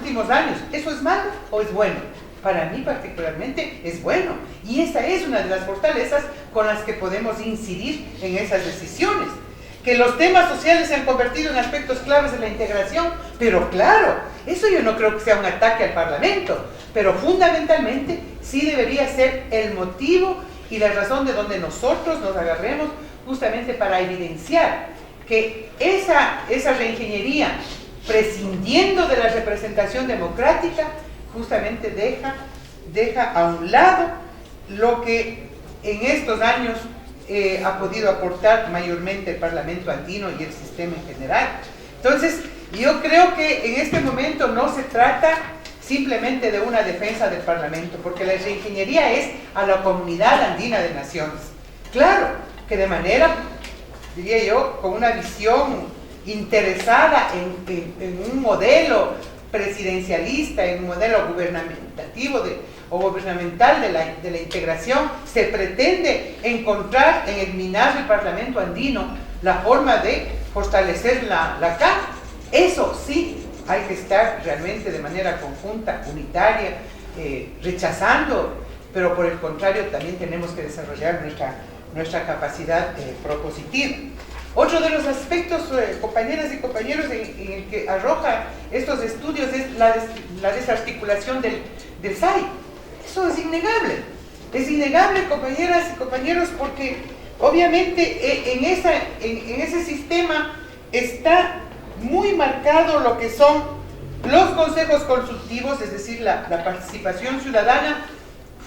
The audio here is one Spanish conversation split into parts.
últimos años. ¿Eso es malo o es bueno? Para mí particularmente es bueno. Y esa es una de las fortalezas con las que podemos incidir en esas decisiones. Que los temas sociales se han convertido en aspectos claves de la integración, pero claro, eso yo no creo que sea un ataque al Parlamento, pero fundamentalmente sí debería ser el motivo y la razón de donde nosotros nos agarremos justamente para evidenciar que esa reingeniería, prescindiendo de la representación democrática, justamente deja a un lado lo que en estos años ha podido aportar mayormente el Parlamento andino y el sistema en general. Entonces, yo creo que en este momento no se trata simplemente de una defensa del Parlamento, porque la reingeniería es a la comunidad andina de naciones. Claro, que de manera, diría yo, con una visión interesada en un modelo presidencialista, en un modelo gubernamental de la integración, se pretende encontrar en el MINAR del Parlamento andino la forma de fortalecer la CAN. Eso sí, hay que estar realmente de manera conjunta, unitaria, rechazando, pero por el contrario también tenemos que desarrollar nuestra capacidad propositiva. Otro de los aspectos, compañeras y compañeros, en el que arroja estos estudios es la desarticulación del SAI. Eso es innegable, compañeras y compañeros, porque obviamente en ese sistema está muy marcado lo que son los consejos consultivos, es decir, la participación ciudadana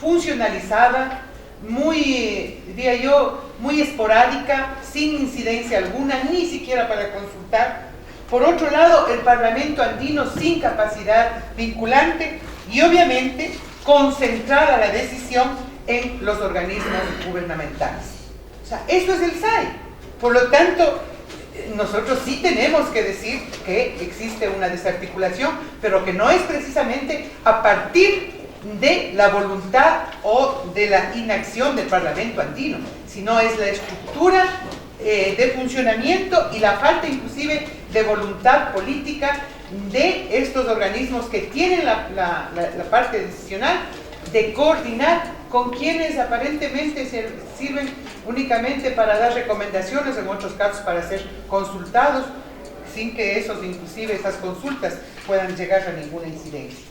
funcionalizada, muy, diría yo, muy esporádica, sin incidencia alguna, ni siquiera para consultar. Por otro lado, el Parlamento andino sin capacidad vinculante y obviamente concentrada la decisión en los organismos gubernamentales. O sea, eso es el SAI. Por lo tanto, nosotros sí tenemos que decir que existe una desarticulación, pero que no es precisamente a partir de la voluntad o de la inacción del Parlamento andino, sino es la estructura de funcionamiento y la falta inclusive de voluntad política de estos organismos que tienen la parte decisional de coordinar con quienes aparentemente sirven únicamente para dar recomendaciones, en otros casos para ser consultados, sin que inclusive esas consultas puedan llegar a ninguna incidencia.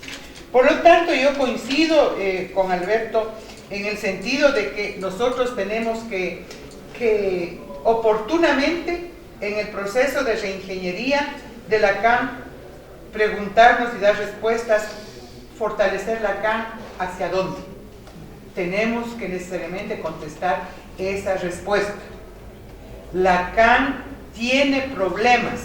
Por lo tanto, yo coincido con Alberto en el sentido de que nosotros tenemos que oportunamente en el proceso de reingeniería de la CAN preguntarnos y dar respuestas, fortalecer la CAN, ¿hacia dónde? Tenemos que necesariamente contestar esa respuesta. La CAN tiene problemas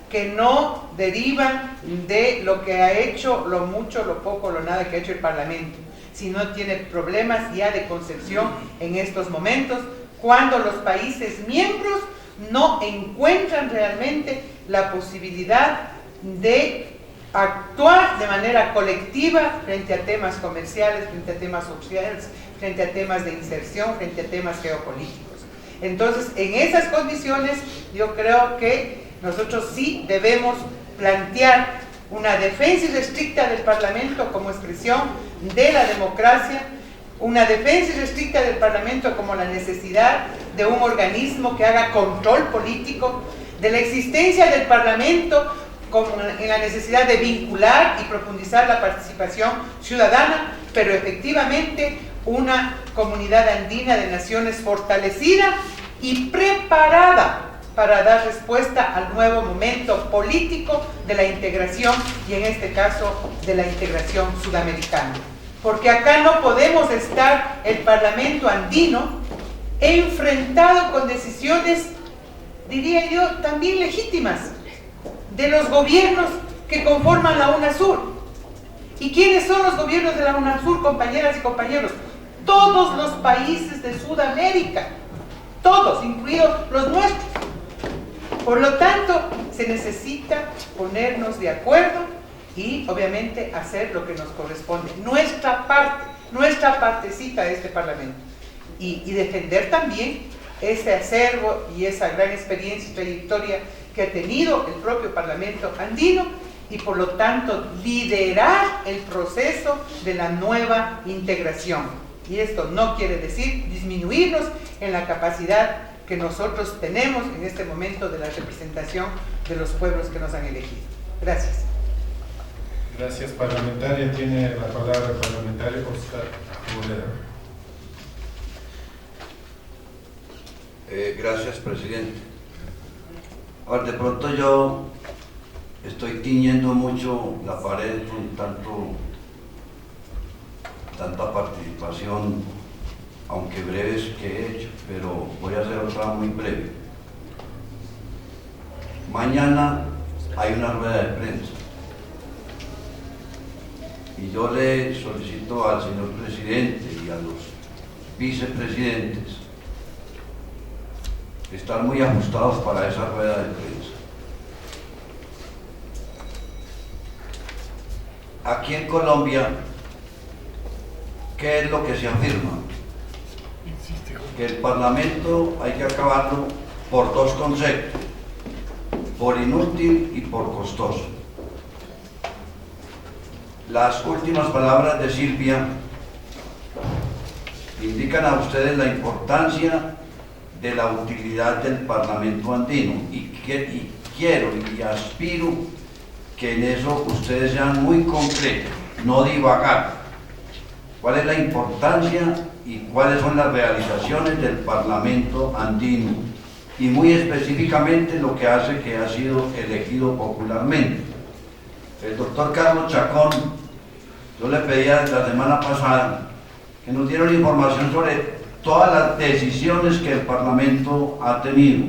que no derivan de lo que ha hecho, lo mucho, lo poco, lo nada que ha hecho el Parlamento, sino tiene problemas ya de concepción en estos momentos, cuando los países miembros no encuentran realmente la posibilidad de actuar de manera colectiva frente a temas comerciales, frente a temas sociales, frente a temas de inserción, frente a temas geopolíticos. Entonces, en esas condiciones, yo creo que nosotros sí debemos plantear una defensa irrestricta del Parlamento como expresión de la democracia, una defensa irrestricta del Parlamento como la necesidad de un organismo que haga control político, de la existencia del Parlamento como en la necesidad de vincular y profundizar la participación ciudadana, pero efectivamente una comunidad andina de naciones fortalecida y preparada para dar respuesta al nuevo momento político de la integración y en este caso de la integración sudamericana. Porque acá no podemos estar el Parlamento andino enfrentado con decisiones, diría yo, también legítimas de los gobiernos que conforman la UNASUR. ¿Y quiénes son los gobiernos de la UNASUR, compañeras y compañeros? Todos los países de Sudamérica, todos, incluidos los nuestros. Por lo tanto, se necesita ponernos de acuerdo y obviamente hacer lo que nos corresponde, nuestra parte, nuestra partecita de este Parlamento, y defender también ese acervo y esa gran experiencia y trayectoria que ha tenido el propio Parlamento andino y por lo tanto liderar el proceso de la nueva integración. Y esto no quiere decir disminuirnos en la capacidad que nosotros tenemos en este momento de la representación de los pueblos que nos han elegido. Gracias. Gracias, parlamentaria. Tiene la palabra el parlamentario Oscar Bolera. Gracias, presidente. Ahora, de pronto yo estoy tiñendo mucho la pared con tanta participación, aunque breves, que he hecho, pero voy a hacer otra muy breve. Mañana hay una rueda de prensa y yo le solicito al señor presidente y a los vicepresidentes estar muy ajustados para esa rueda de prensa. Aquí en Colombia, ¿qué es lo que se afirma? Que el Parlamento hay que acabarlo por dos conceptos: por inútil y por costoso. Las últimas palabras de Silvia indican a ustedes la importancia de la utilidad del Parlamento andino y quiero y aspiro que en eso ustedes sean muy concretos, no divagar. ¿Cuál es la importancia y cuáles son las realizaciones del Parlamento andino? Y muy específicamente lo que hace que ha sido elegido popularmente. El doctor Carlos Chacón, yo le pedía la semana pasada que nos dieran información sobre todas las decisiones que el Parlamento ha tenido,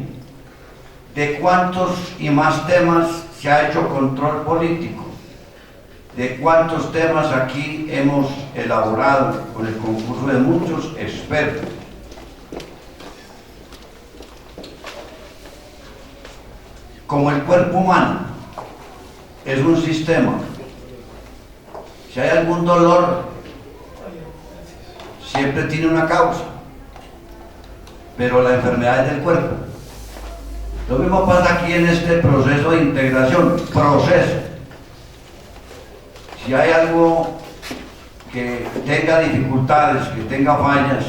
de cuántos y más temas se ha hecho control político, de cuántos temas aquí hemos elaborado con el concurso de muchos expertos. Como el cuerpo humano es un sistema, si hay algún dolor, siempre tiene una causa, pero la enfermedad es del cuerpo. Lo mismo pasa aquí en este proceso de integración, Si hay algo que tenga dificultades, que tenga fallas,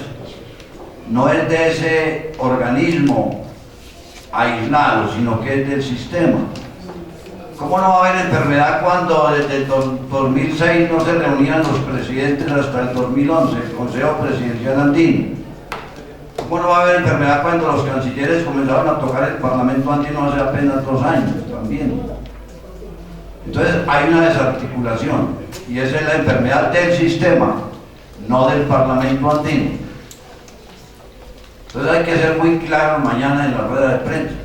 no es de ese organismo aislado, sino que es del sistema. ¿Cómo no va a haber enfermedad cuando desde el 2006 no se reunían los presidentes hasta el 2011, el Consejo Presidencial Andino? ¿Cómo no va a haber enfermedad cuando los cancilleres comenzaron a tocar el Parlamento andino hace apenas 2 años también? Entonces hay una desarticulación y esa es la enfermedad del sistema, no del Parlamento andino. Entonces hay que ser muy claro mañana en la rueda de prensa.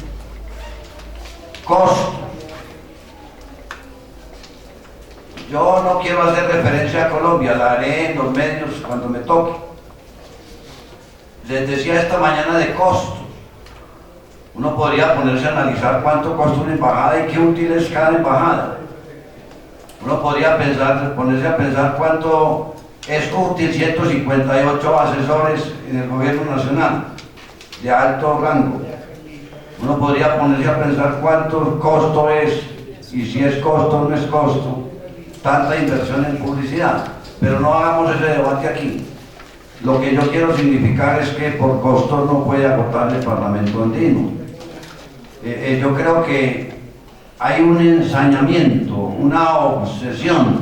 Costo. Yo no quiero hacer referencia a Colombia, la haré en los medios cuando me toque. Les decía esta mañana de costo. Uno podría ponerse a analizar cuánto cuesta una embajada y qué útil es cada embajada. Uno podría ponerse a pensar cuánto es útil 158 asesores en el gobierno nacional de alto rango. Uno podría ponerse a pensar cuánto costo es, y si es costo o no es costo, tanta inversión en publicidad. Pero no hagamos ese debate aquí. Lo que yo quiero significar es que por costo no puede agotar el Parlamento andino. Yo creo que hay un ensañamiento, una obsesión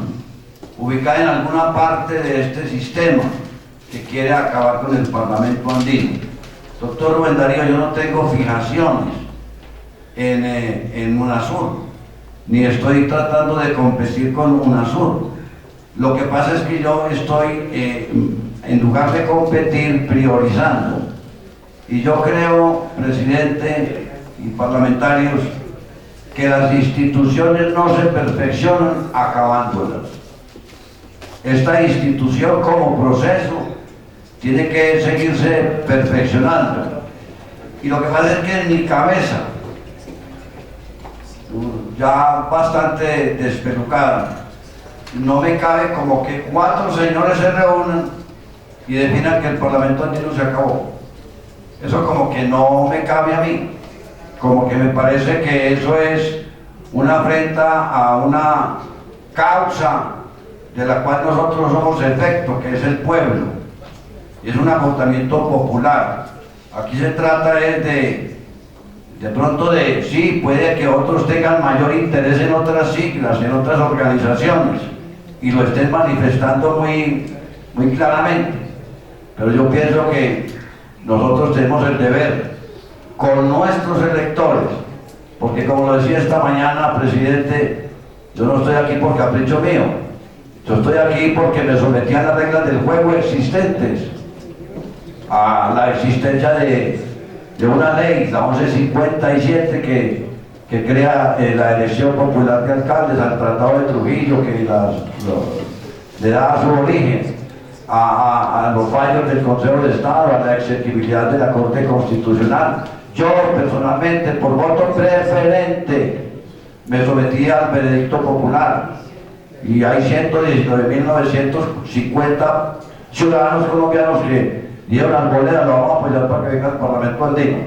ubicada en alguna parte de este sistema que quiere acabar con el Parlamento andino. Doctor Rubén Darío, yo no tengo fijaciones en UNASUR, ni estoy tratando de competir con UNASUR. Lo que pasa es que yo estoy, en lugar de competir, priorizando. Y yo creo, presidente y parlamentarios, que las instituciones no se perfeccionan acabándolas. Esta institución como proceso tiene que seguirse perfeccionando. Y lo que pasa es que en mi cabeza, ya bastante despelucada, no me cabe como que 4 señores se reúnan y definan que el Parlamento andino se acabó. Eso como que no me cabe a mí, como que me parece que eso es una afrenta a una causa de la cual nosotros somos efecto, que es el pueblo. Es un agotamiento popular. Aquí se trata es de pronto sí, puede que otros tengan mayor interés en otras siglas, en otras organizaciones, y lo estén manifestando muy claramente. Pero yo pienso que nosotros tenemos el deber con nuestros electores, porque como lo decía esta mañana, presidente, yo no estoy aquí por capricho mío, yo estoy aquí porque me sometí a las reglas del juego existentes, a la existencia de una ley, la 1157, que crea la elección popular de alcaldes, al Tratado de Trujillo, que le da su origen a los fallos del Consejo de Estado, a la exequibilidad de la Corte Constitucional. Yo personalmente, por voto preferente, me sometí al veredicto popular, y hay 119.950 ciudadanos colombianos que dieron las boletas, lo vamos a apoyar para que venga al Parlamento andino.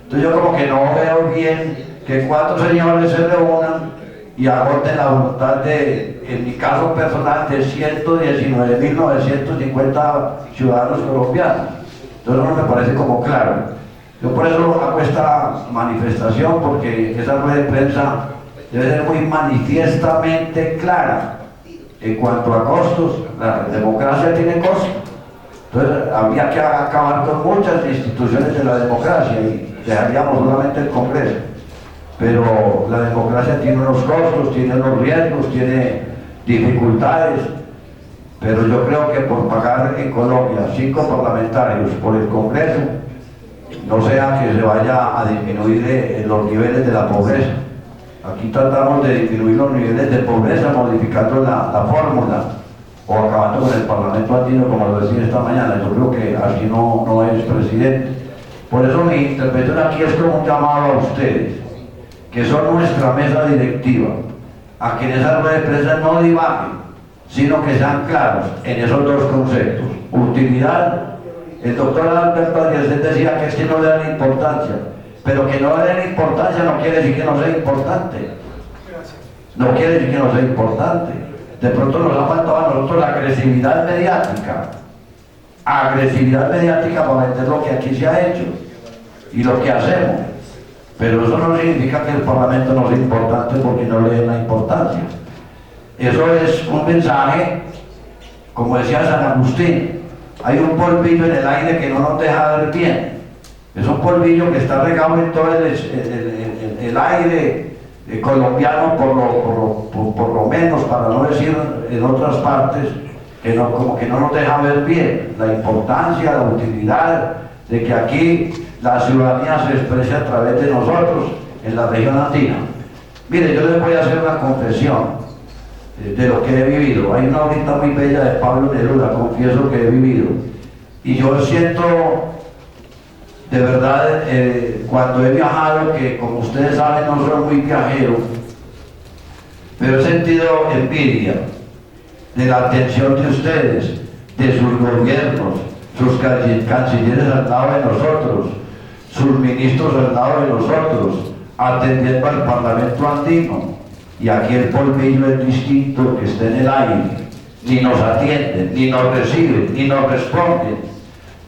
Entonces yo como que no veo bien que 4 señores se reúnan y agoten la voluntad de, en mi caso personal, de 119.950 ciudadanos colombianos. Entonces no me parece como claro. Yo por eso hago esta manifestación, porque esa rueda de prensa debe ser muy manifiestamente clara en cuanto a costos. La democracia tiene costos. Entonces habría que acabar con muchas instituciones de la democracia y dejaríamos solamente el Congreso. Pero la democracia tiene unos costos, tiene unos riesgos, tiene dificultades. Pero yo creo que por pagar en Colombia 5 parlamentarios por el Congreso, no sea que se vaya a disminuir los niveles de la pobreza. Aquí tratamos de disminuir los niveles de pobreza modificando la fórmula, o acabando con el Parlamento andino, como lo decía esta mañana. Yo creo que así no es, presidente. Por eso mi intervención aquí es como un llamado a ustedes, que son nuestra mesa directiva, a que en esa rueda de prensa no divaguen, sino que sean claros en esos dos conceptos: utilidad. El doctor Alberto Arias decía que es que no le dan importancia, pero que no le den importancia no quiere decir que no sea importante. No quiere decir que no sea importante. De pronto nos ha faltado a nosotros la agresividad mediática para vender lo que aquí se ha hecho y lo que hacemos. Pero eso no significa que el Parlamento no sea importante porque no le den la importancia. Eso es un mensaje, como decía San Agustín: hay un polvillo en el aire que no nos deja ver bien. Es un polvillo que está regado en todo el aire colombiano, por lo menos, para no decir en otras partes, como que no nos deja ver bien la importancia, la utilidad de que aquí la ciudadanía se exprese a través de nosotros en la región andina. Mire, yo les voy a hacer una confesión de lo que he vivido. Hay una obra muy bella de Pablo Neruda, confieso que he vivido, y yo siento de verdad, cuando he viajado, que como ustedes saben no soy muy viajero, pero he sentido envidia de la atención de ustedes, de sus gobiernos, sus cancilleres al lado de nosotros, sus ministros al lado de nosotros, atendiendo al Parlamento andino. Y aquí el polvillo es distinto, que está en el aire. Ni nos atienden, ni nos reciben, ni nos responden,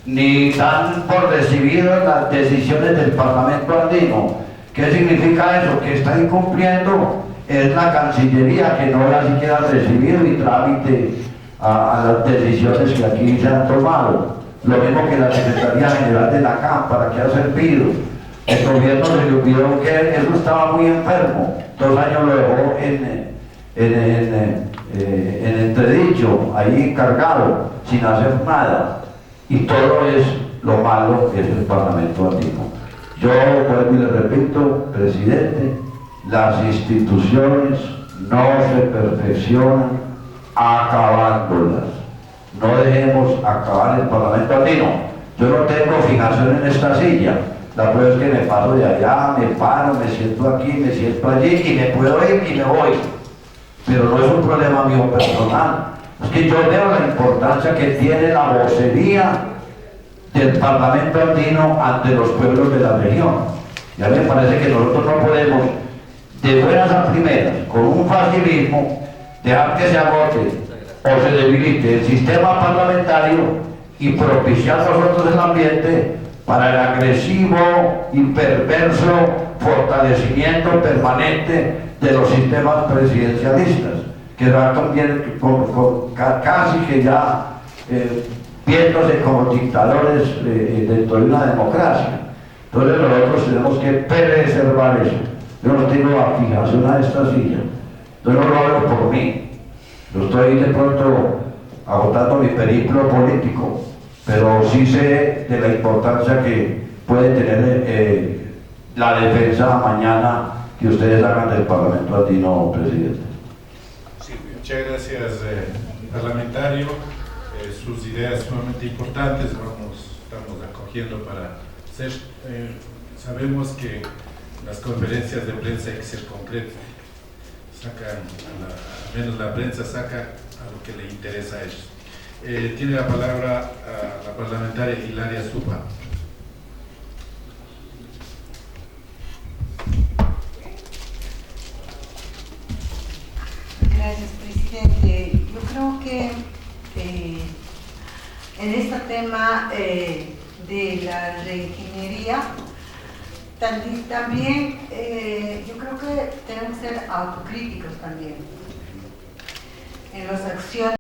ni dan por recibido las decisiones del Parlamento andino. ¿Qué significa eso? Que está incumpliendo es la Cancillería, que no ha siquiera recibido y trámite a las decisiones que aquí se han tomado. Lo mismo que la Secretaría General de la Cámara, que ha servido. El gobierno se le olvidó que eso estaba muy enfermo. 2 años lo dejó en entredicho, ahí cargado, sin hacer nada. Y todo es lo malo que es el Parlamento andino. Yo vuelvo y le repito, presidente, las instituciones no se perfeccionan acabándolas. No dejemos acabar el Parlamento andino. Yo no tengo fijación en esta silla. La prueba es que me paso de allá, me paro, me siento aquí, me siento allí, y me puedo ir y me voy. Pero no es un problema mío personal. Es que yo veo la importancia que tiene la vocería del Parlamento andino ante los pueblos de la región. Y a mí me parece que nosotros no podemos de buenas a primeras, con un facilismo, dejar que se agote o se debilite el sistema parlamentario y propiciar nosotros el ambiente para el agresivo y perverso fortalecimiento permanente de los sistemas presidencialistas, que van también casi que ya viéndose como dictadores dentro de una democracia. Entonces nosotros tenemos que preservar eso. Yo no tengo afijación a esta silla, yo no lo hago por mí, yo estoy de pronto agotando mi periplo político, pero sí sé de la importancia que puede tener la defensa mañana que ustedes hagan del Parlamento Andino, presidente. Sí, muchas gracias, parlamentario. Sus ideas sumamente importantes, estamos acogiendo para hacer. Sabemos que las conferencias de prensa hay que ser concretas, al menos la prensa saca a lo que le interesa a ellos. Tiene la palabra la parlamentaria Hilaria Supa. Gracias, presidente. Yo creo que en este tema de la reingeniería, también yo creo que tenemos que ser autocríticos también en las acciones